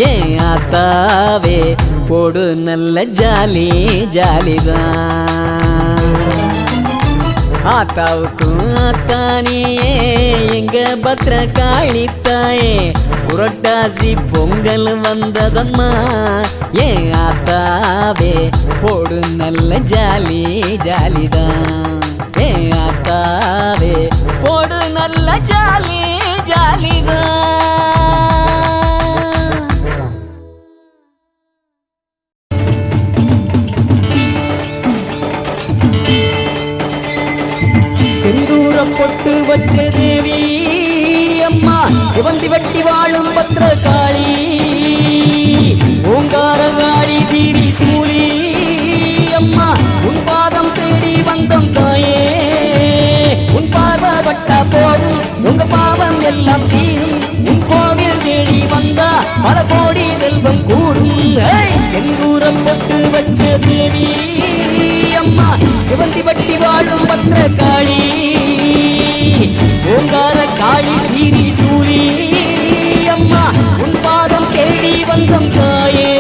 ஏன் ஆத்தாவே போடு நல்ல ஜாலி ஜாலிதான் ஆத்தாவுக்கும் அத்தானியே எங்க பத்ர காளி தாயே புரட்டாசி பொங்கல் வந்ததம்மா ஏன் ஆத்தாவே போடு நல்ல ஜாலி ஜாலிதான் ஏன் ஆத்தாவே போடு நல்ல ஜாலி ஜாலிதான் பொட்டு வச்ச தேவி அம்மா சிவந்தி வட்டி வாழும் பத்ர காளி ஓங்கார காளி தீரி சூரி அம்மா உன் பாதம் தேடி வந்தம் தாயே உன் பார்வை பட்டா போடும் உங்க பாவம் எல்லாம் தீரும் உன் கோவில் தேடி வந்தா பல கோடி செல்வம் கூடும் செந்தூரம் பொட்டு வச்ச தேவி அம்மா சிவந்தி வட்டி வாழும் பத்ர காளி ஓங்கார காளி தீரி சூரி அம்மா உன் பாதம் தேடி வந்தம் தாயே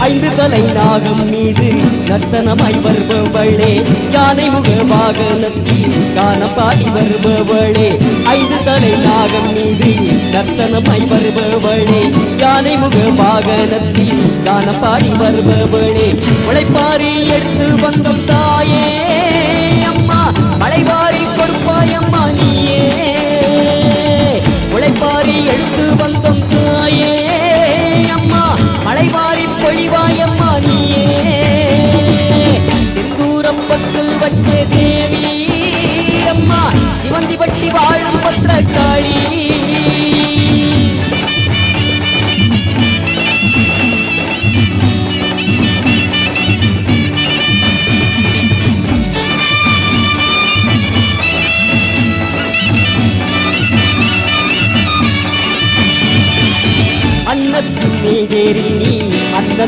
ஐந்து தலை நாகம் மீது நர்த்தனமாய் வருபவளே யானை முகமாக நத்தி கானம் பாடி வருபவளே ஐந்து தலை நாகம் மீது நர்த்தனமாய் வருபவளே யானை முகமாக நத்தி கானம் பாடி வருபவளே உழைப்பாரி எடுத்து வந்தம் தாயே அம்மா மழைவாரி கொடுப்பாய் அம்மா நீயே உழைப்பாரி எடுத்து வந்தம் தாயே அம்மா மழைவாரி பொழிவாயம்மா நீயே செந்தூரம் பட்டு வச்ச தேவி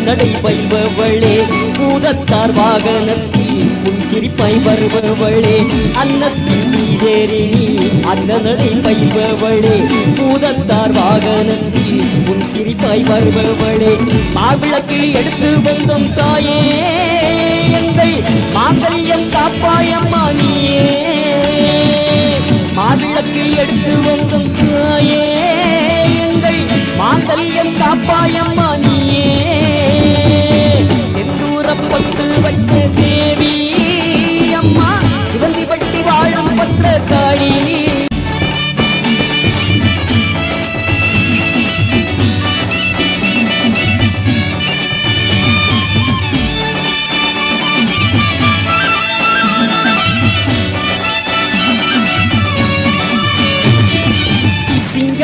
நடை பயில்பவளே பூதத்தார் வாகனத்தில் உன் சிரிப்பாய் வருபவளே அன்னத்தில் நீரேறி நீ அந்த நடை பயில்பவளே பூதத்தார் வாகனத்தில் உன் சிரிப்பாய் வருபவளே மாவிளக்கு எடுத்து வந்தோம் தாயே எங்கள் மாங்கல்யம் காப்பாயம்மா நீயே மாவிளக்கு எடுத்து வந்தோம் தாயே எங்கள் மாங்கல்யம் காப்பாயம்மா நீயே செந்தூரப்பட்டு வச்ச தேவி அம்மா சிவந்தி பட்டி வாழும் பற்ற காளி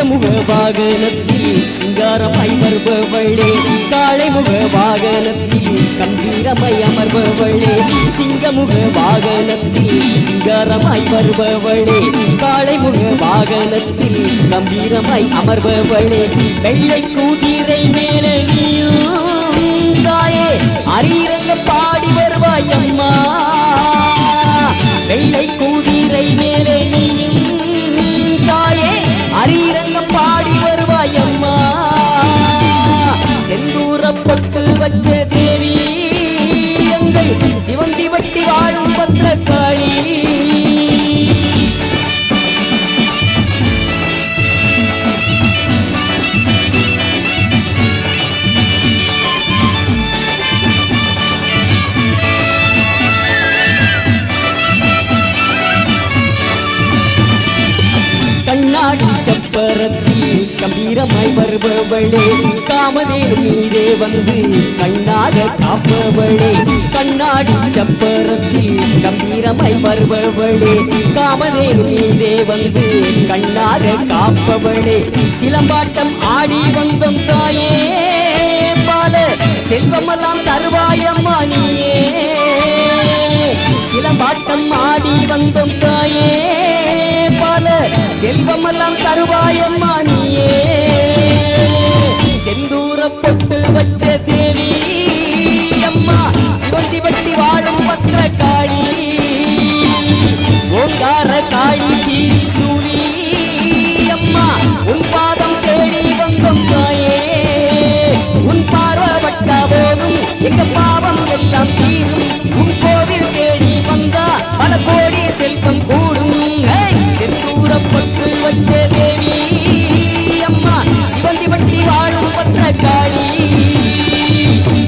முக வாகனத்தில் சிங்காரமாய் வருபவளே காளை முக வாகனத்தில் கம்பீரமாய் அமர்பவளே சிங்கமுக வாகனத்தில் சிங்காரமாய் வருபவளே காளை முக வாகனத்தில் கம்பீரமாய் அமர்பவளே வெள்ளை குதிரை மேலே தாயே அரியரங்க பாடி வருவாய் அம்மா வெள்ளை குதிரை மேலே தாயே அரியரங்கம் பாடி வருவாய் அம்மா செந்தூரப்பட்டு வச்ச தேவி எங்கள் சிவந்தி வட்டி வாழும் பத்திரக்காளி கண்ணாடி சப்பரத்தில் கம்பீரமாய் வருபவளே காமதேனு மீதே வந்து கண்ணாக காப்பவளே கண்ணாடி சப்பரத்தில் கம்பீரமாய் வருபவளே காமதேனு மீதே வந்து கண்ணாக காப்பவளே சிலம்பாட்டம் ஆடி வந்தோம் தாயே பால செல்வமெல்லாம் தருவாயம்மா நீயே சிலம்பாட்டம் ஆடி வந்தோம் தாயே பால செல்வமெல்லாம் தருவாயம்மா நீயே செந்தூரப்பட்டு வச்ச தேவி அம்மா சிவந்தி வட்டி வாழும் பத்திரக்காளி ஓங்கார காளி தீசூரி அம்மா உன் பாதம் தேடி வந்தோம் தாயே உன் பார்வப்பட்ட போதும் எங்க பாவம் எல்லாம் தீரும் உன் கோவில் தேடி வந்தா பல கோடி செல்வம் கூடும் செந்தூரப்பட்டு வச்ச தேவி அம்மா சிவந்தி வட்டி வாழும் பத்திரக்காளி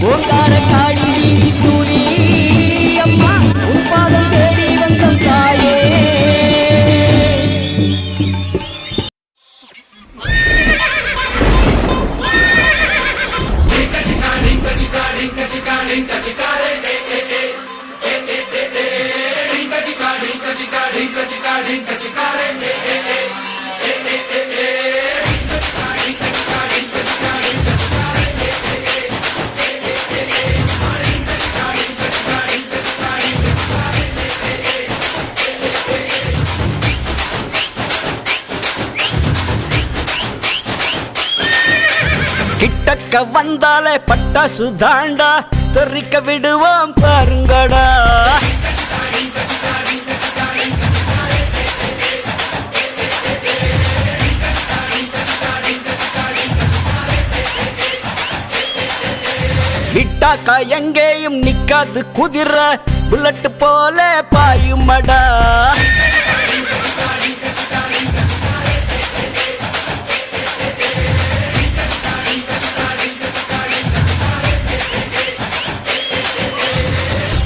ஓங்கார காளி சூரி அம்மா உன் பாதம் தேடி வந்தோம் தாயே கிட்டக்க வந்தாலே பட்டாசு தாண்டா தெரிக்க விடுவோம் பாருங்கடா விட்டாக்கா எங்கேயும் நிக்காது குதிரை புல்லட் போல பாயுமடா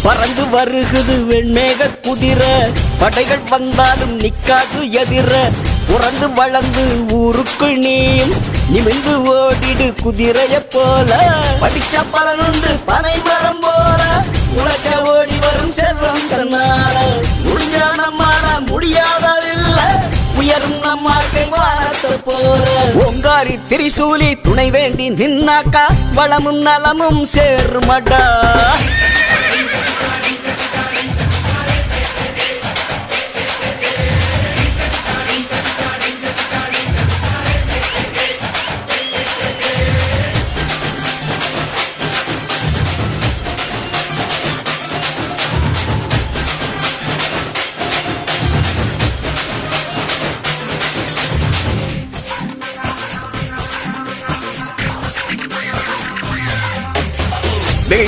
பறந்து வருகுது வெண்மேக குதிரை படைகள் வந்தாலும் நிக்காது எதிர உறந்து வளர்ந்து ஊருக்குள் நீயும் நிமிந்து ஓடிடு குதிரைய போல படிச்ச பலனுண்டு பனை மரம் போல உழைச்ச ஓடி வரும் செல்வம் தன்னால முடிஞ்சா நம்மால முடியாததில்ல உயரும் நம் வாழ்க்கை வாழத்த போற ஓங்காரி திரிசூலி துணை வேண்டி நின்னாக்கா வளமும் நலமும் சேர்மடா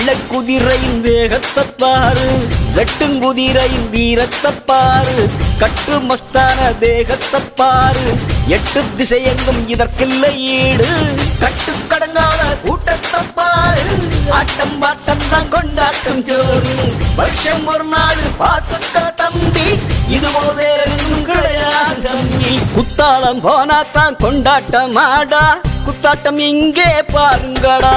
வெள்ளை குதிரையின் வேகத்தை பாரு, வெட்டுங்குதிரையின் வீரத்தை பாரு, கட்டு மஸ்தான தேகத்தை பாரு, 8 திசையெங்கும் இதற்கில்லை ஈடு, கட்டுக்கடங்காத கூட்டத்தை பாரு, ஆட்டம் பாட்டம் தான் கொண்டாட்டம் ஜோறு, வருஷம் ஒரு நாள் பார்த்துக்க தம்பி, இதுவோ வேறெங்கும் கிடையாது தம்பி, குத்தாலம் போனா தான் கொண்டாட்டம் ஆடா, குத்தாட்டம் இங்கே பாருங்கடா.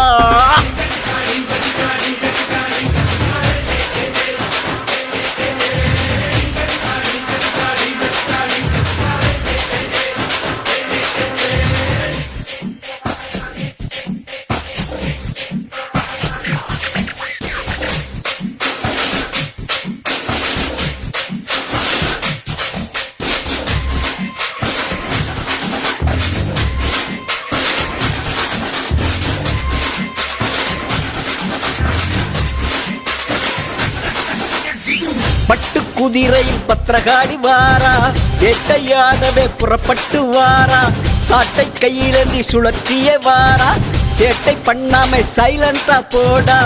பட்டு குதிரையில் பத்திரகாளி வாரா, வேட்டையாடவே புறப்பட்டு வாரா, சாட்டை கையிலேந்தி சுழற்றியே வாரா, சேட்டை பண்ணாம சைலண்டா போடா,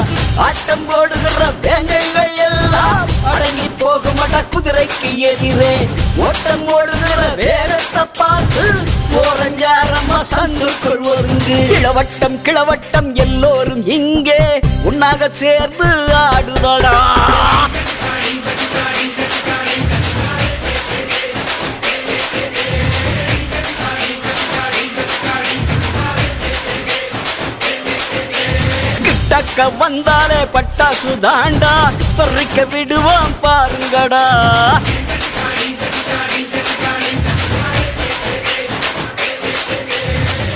ஆட்டம் போடுகிற வேங்கைகள் எல்லாம் அடங்கி போகுமாட்டா குதிரைக்கு எதிரே, ஓட்டம் ஓடுகிற வேகத்தை பார்த்து ஓரஞ்சாரமா சந்துக்குள் ஒருங்கு, கிளவட்டம் கிளவட்டம் எல்லோரும் இங்கே உன்னாக சேர்ந்து ஆடுதடா. கிட்டக்க வந்தாலே பட்டாசு தாண்டா, பறிக்க விடுவான் பாருங்கடா.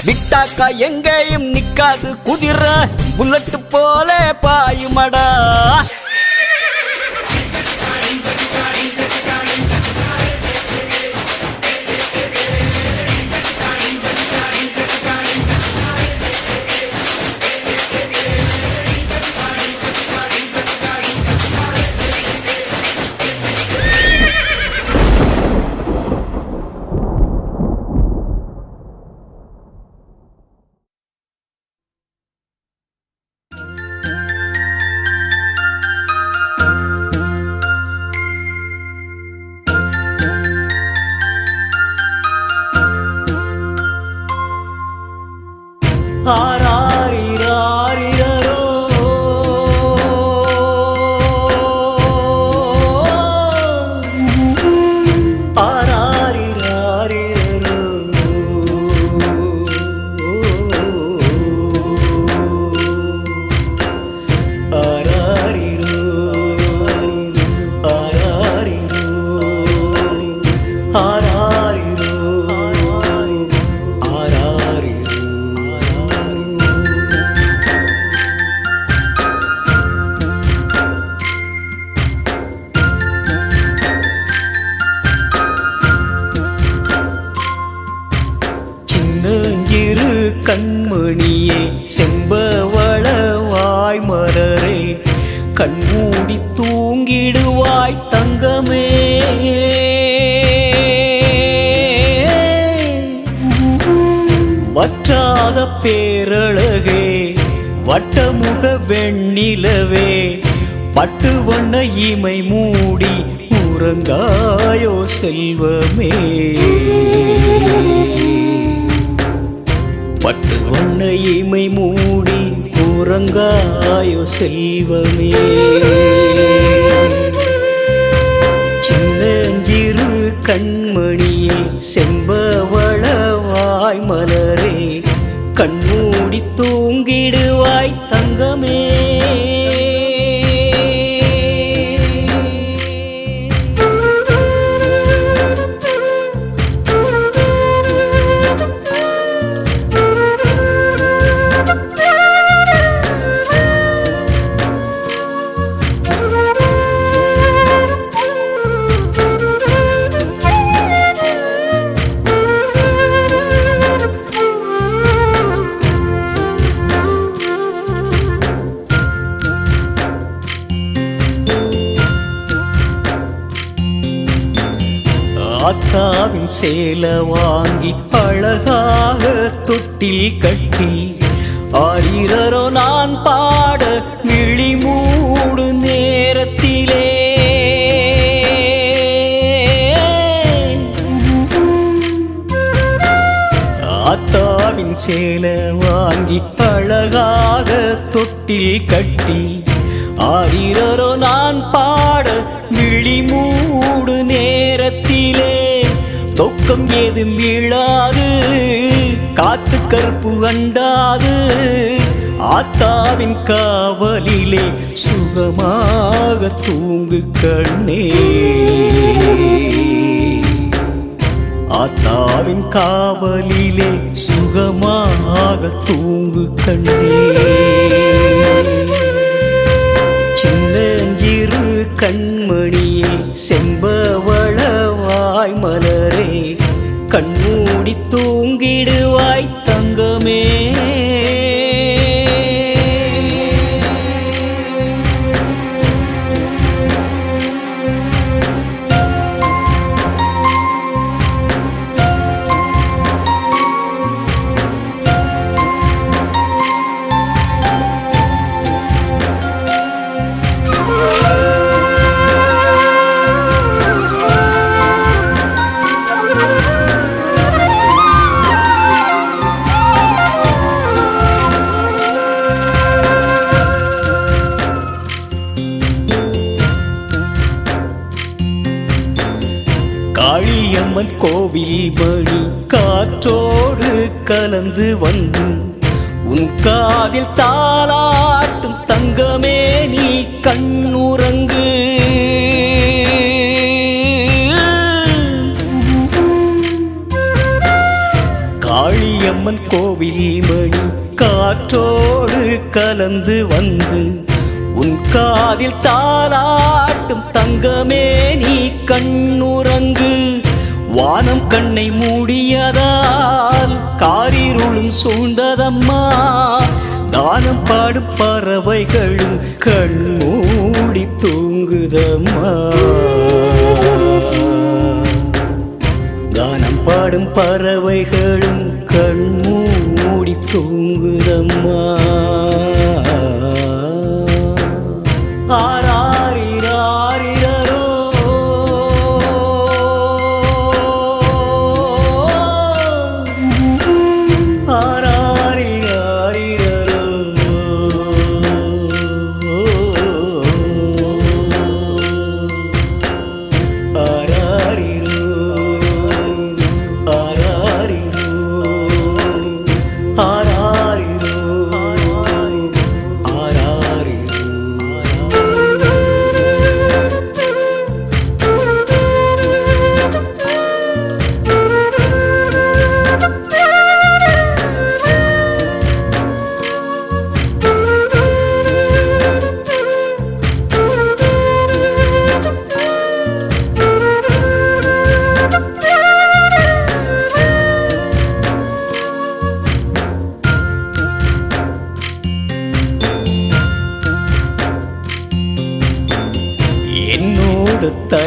விட்டாக்கா எங்கேயும் நிக்காது குதிரை, புல்லட்டு போல பாயுமடா. ஆராரிராரிரரோ, ஆராரிராரிரரோ, ஆராரிரோ, ஆராரிரோ, ஆராரிரோ, ஆராரிரோ. சின்னஞ்சிறு கண்மணியே செம்பவள வாய்மலரே, கண்மூடி தூங்கிடுவாய் தங்கமே, வற்றாத பேரழகே வட்டமுக வெண்ணிலவே, பட்டு வண்ண இமை மூடி உறங்காயோ செல்வமே, பட்டு வண்ண இமை மூடி உறங்காயோ செல்வமே. சின்னஞ்சிறு கண்மணியே செம்பவள வாய்மலரே, கண்மூடி தூங்கிடுவாய் தங்கமே. ஆத்தாவின் சேல வாங்கி அழகாக தொட்டில் கட்டி ஆரிரரோ நான் பாட விழி மூடு நேரத்திலே ஆத்தாவின் சேலை வாங்கி அழகாக தொட்டில் கட்டி ஆரிரரோ நான் பாட விழி மூடு நேரத்திலே தொக்கம் ஏதும் வீழாது காத்து கருப்பு அண்டாது ஆத்தாவின் காவலிலே சுகமாக தூங்கு கண்ணே ஆத்தாவின் காவலிலே சுகமாக தூங்கு கண்ணே சின்னஞ்சிறு கண்மணியே செம்பவள வாய் மலரே கண்மூடி தூங்கிடுவாய் தங்கமே காளியம்மன் கோவில் மணி காற்றோடு கலந்து வந்து உன் காதில் தாலாட்டும் தங்கமே நீ கண்ணுறங்கு காளியம்மன் கோவில் மணி காற்றோடு கலந்து வந்து உன் காதில் தாலாட்டும் தங்கமே நீ கண்ணுறங்கு வானம் கண்ணை மூடியதால் காரிருளும் சூழ்ந்ததம்மா தானம் பாடும் பறவைகளும் கண் மூடி தூங்குதம்மா தானம் பாடும் பறவைகளும் கண் மூடி தூங்குதம்மா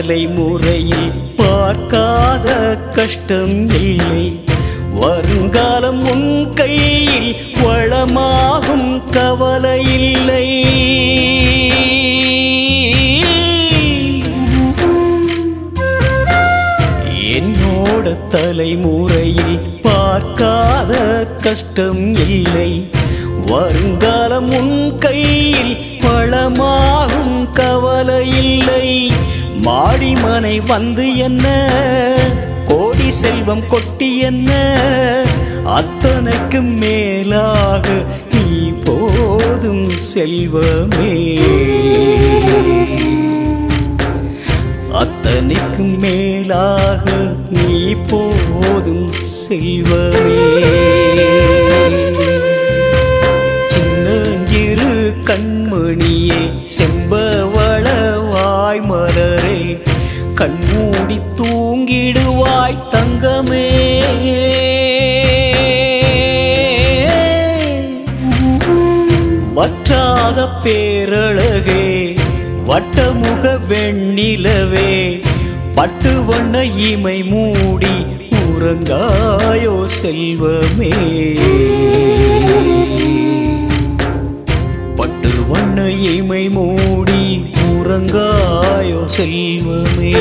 தலைமுறையில் பார்க்காத கஷ்டம் இல்லை வருங்காலம் உன் கையில் வளமாகும் கவலை இல்லை என்னோட தலைமுறையில் பார்க்காத கஷ்டம் இல்லை வருங்காலம் உன் கையில் வளமாகும் கவலை இல்லை மாடிமனை வந்து என்ன கோடி செல்வம் கொட்டி என்ன அத்தனைக்கும் மேலாக நீ போதும் செல்வமே அத்தனைக்கும் மேலாக நீ போதும் செல்வமே சின்னஞ்சிறு கண்மணியே செம்பவள வாய் மலரே கண்மூடி தூங்கிடுவாய் தங்கமே வற்றாத பேரழகே வட்டமுக வெண்ணிலவே பட்டு வண்ண இமை மூடி உறங்காயோ செல்வமே பட்டு வண்ண இமை மூடி உறங்காயோ செல்வமே